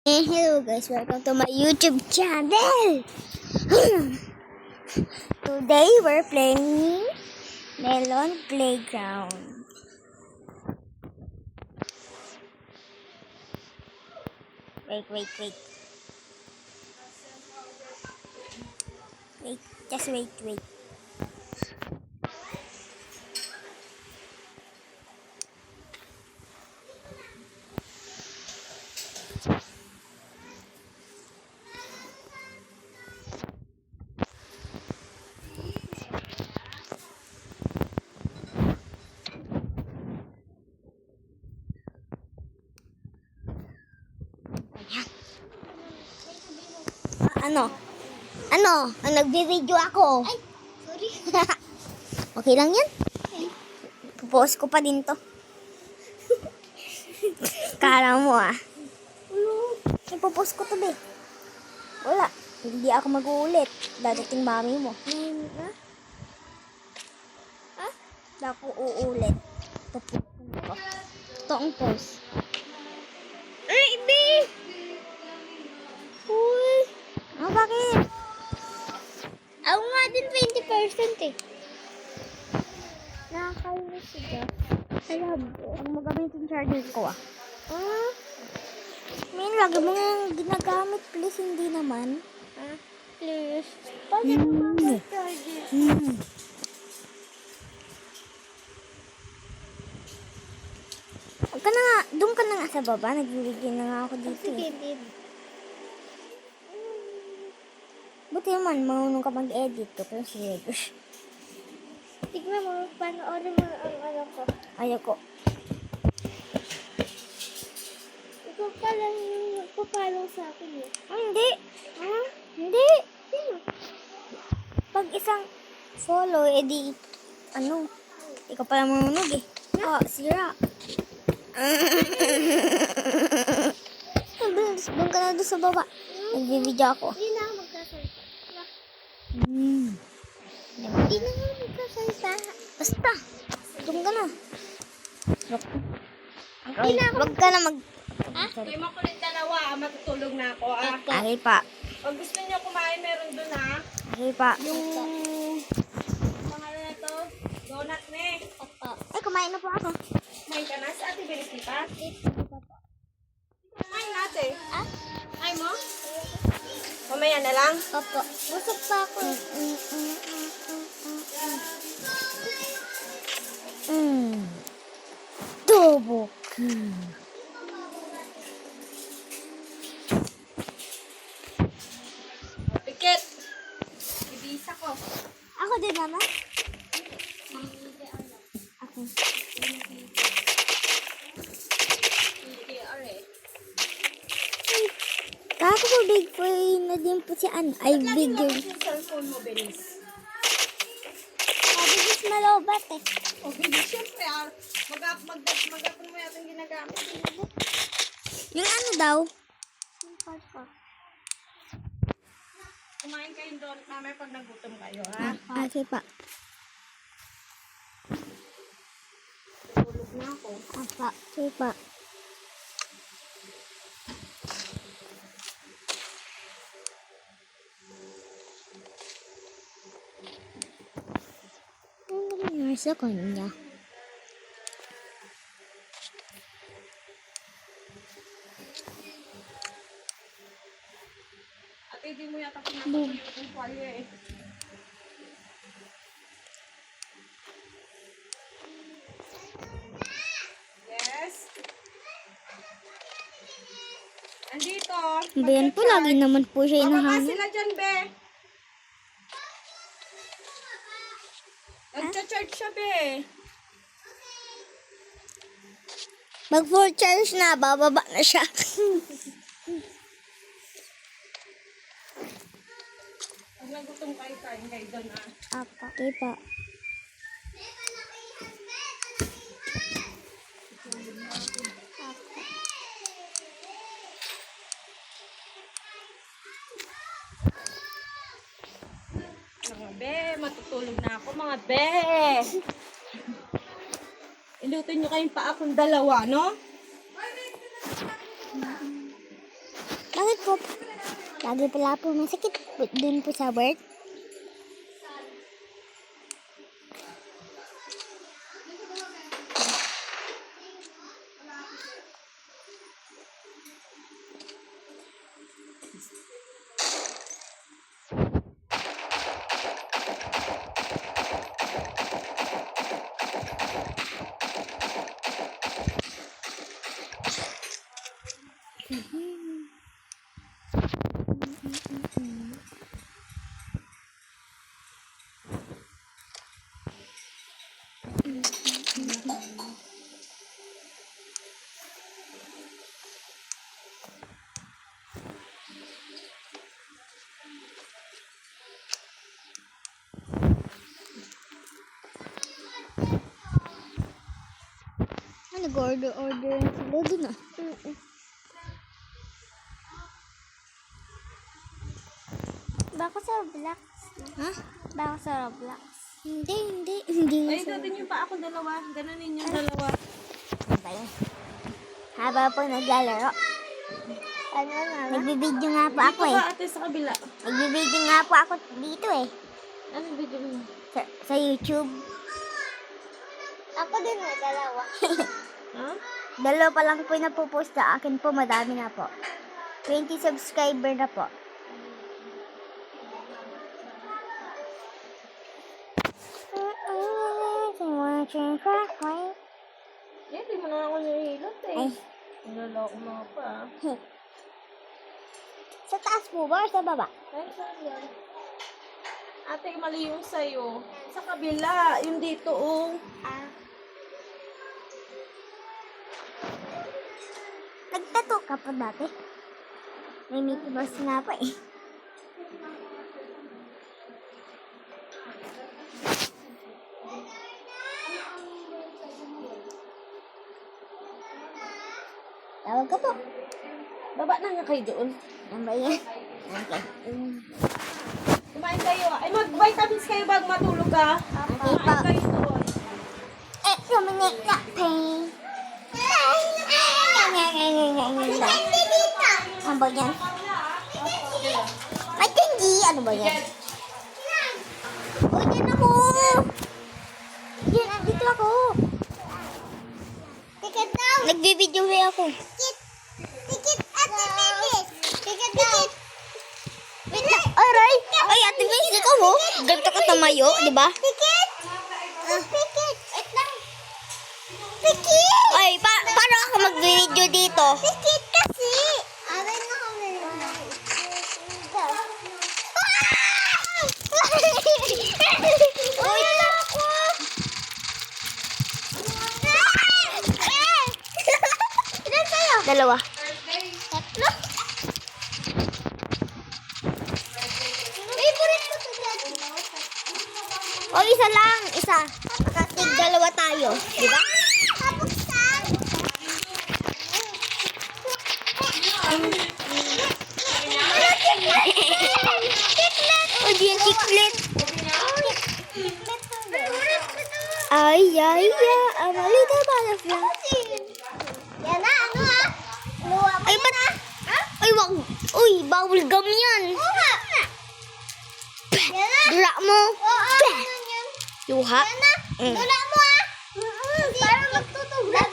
Hello guys, welcome to my YouTube channel. Today we're playing Melon Playground. Wait. Just wait. Ano? Nagbi-video ako. Ay, sorry. Okay lang yan? Post ko pa din to. Kala mo Ipopost ko to be. Wala. Hindi ako mag-uulit. Dadating mami mo. Ha? Hindi ako uulit. Popost ko. Ito ang post. Ay, hindi! Uy! Bakit? Ako nga din 20% eh. Nakakainis siya. Salabo. Ang magamitin charger ko Min, lagi mo yung ginagamit. Please, hindi naman. Please. Bakit mo mag-charger? Doon ka na nga sa baba. Nagbibigay na nga ako dito. Sige, buti naman, marunong ka mag-edit to. Pero sige. Tignan mo, panoorin mo ang ano ko. Ayoko. Ikaw pala yung nagpa-follow sa akin eh. Hindi. Hindi. Sino? Pag isang follow, edi, ikaw pala manunog eh. Sira. Doon ka na doon sa baba. Nagbibidyo ako. Hindi na ako magkasalita. Hindi na ako magkasalita. Basta. Doon ka na. Wag ka na mag... May makulit dalawa, matutulog na ako Okay pa. Pag gusto niyo kumain, meron doon Okay pa. Yung pangalan na to, donut ne. Ay, kumain na po ako. Kumain ka na? Si Ate Belisita? Kumain natin. Ay mo? Mamaya na lang? Opo. Busog pa ako. Double kill. Pikit. Ibisa ko. Ako din naman. Ako. Kako po big boy na din po si Ay, bigger. Yung cellphone mo, Belis. Bilis malobat eh. Okay, siyempre mag-upon mo yata yung ginagamit. Yung ano daw? Kumain kayong donut namin pag nagutom kayo, Okay pa. Tulog na ako. Okay pa. Ano nangyari sa kanya? Ate, di mo yata pinapatuloy yung tuwalya eh. Yes? Andito. Bayan po, lagi naman po siya Bababa inahanap. sila dyan, be. Nagcha-charge siya, be. Mag full charge na, bababa na siya. Pag nagutom kayo, kain kayo doon, Okay pa. Mga be, matutulog na ako, mga be. Ilutin nyo kayong pa akong dalawa, no? ko. Lagi pala po masakit dun po sa bird. Nag-order sila dun ah. Bako sa Roblox. Ha? Bako sa Roblox. Hindi. Ay, gawin yung pa ako dalawa. Ganunin yung dalawa. Ano ba yan? Habang po naglalaro. Nagbibideo nga po ako Dito eh. ka ate sa kabila. Nagbibideo nga po ako dito eh. Anong video mo? Sa YouTube. Ako din may dalawa. Ha? Dalawa pa lang po na po-post sa akin po. Madami na po. 20 subscriber na po. Eh, di mo na ako nahihilot eh. Ay. Naloko mo pa. Sa taas po ba or sa baba? Ay, saan yan? Ate, mali yung sa'yo. Sa kabila, yung dito oh. Nagtato ka pa dati. May Mickey Mouse nga pa eh. Tawag ka po. Baba na nga kayo doon. Ano ba yan? Okay. Kumain kayo. Ay, mag-vitamins kayo bago matulog ka. Okay po. Kumain kayo doon. Sumunod ka, pain. Ano ba yan? Matindi! Ano ba yan? Uy, dyan ako! Yan, dito ako. Ticket daw! Nagbibideo ako. Ticket! Ate Bilis! Ticket daw! Wait lang! Aray! Ay, Ate Bilis, ikaw mo? Ganito ka tamayo, di ba? Ticket! Ticket! Wait lang! Ticket! Ay, paano ako mag-video dito? Ticket kasi! Aray na kami. Uy, ako! Ilan kayo? Dalawa. Tatlo? Favorite ko sa dad. O, isa lang. Isa. Tig dalawa tayo. Diba? Kapuksan. O, di yung chiclet. Ay, amalita butterfly. Yan na, ano ah? Ay, ba't? Ay, wag. Uy, bawal gum yan. Oo nga. Dula mo. Oo, yan. Yuha. Yan na. Dula mo ah. Para magtutuglag.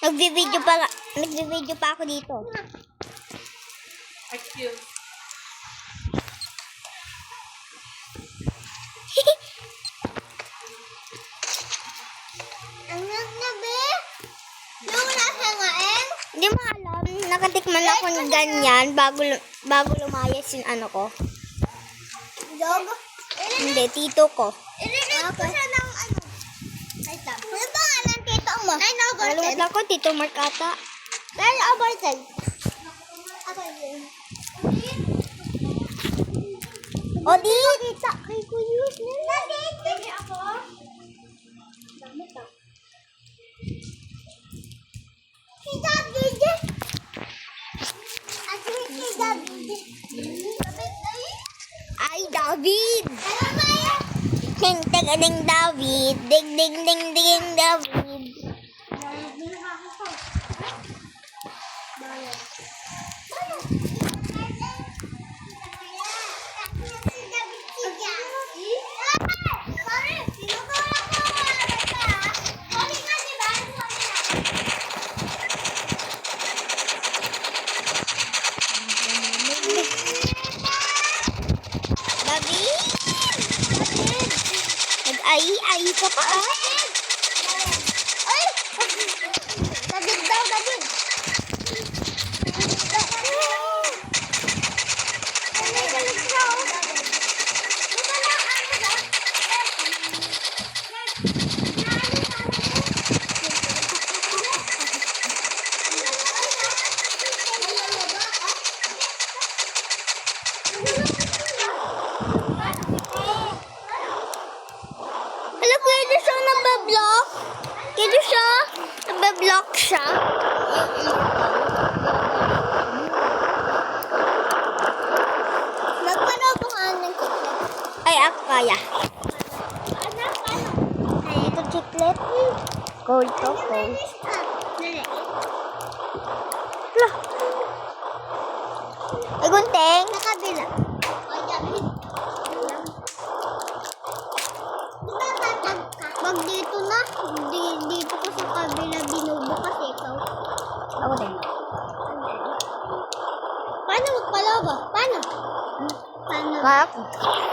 Nagbibideo pa ako dito. Excuse. Ang nagnabi. Yung nasa ngaeng? Hindi mo alam. Nakatikman ako ng ganyan bago lumayas yung ano ko. Dog? Hindi, tito ko. Irinit ko siya ng ano. Ano ba nga lang tito mo? Ay, no-aborted. Alam ko, tito Mark ata. Dahil aborted. Aborted. O, di! Tita, kay Kuyus nila. Dati ako. Damit ah. Si David. Si David. Ay, David! Ano ba yan? Ting-ting-ting David. Ding-ding-ding-ding David. Isa pa Ay! David daw, David. Ay, galit siya, oh. Ito na, Hala, pwede siya nabablock. Pwede siya. Nabablock siya. Nagpanobuhan ng chiclet. Ay, ako kaya. Ay, ito chiclet. Gold to, gold. Hala. Ay, gunting. Nakabila. Pag dito na, dito ko sa kabila binubukas ikaw. Ako din. Paano magpalaba? Paano? Paano?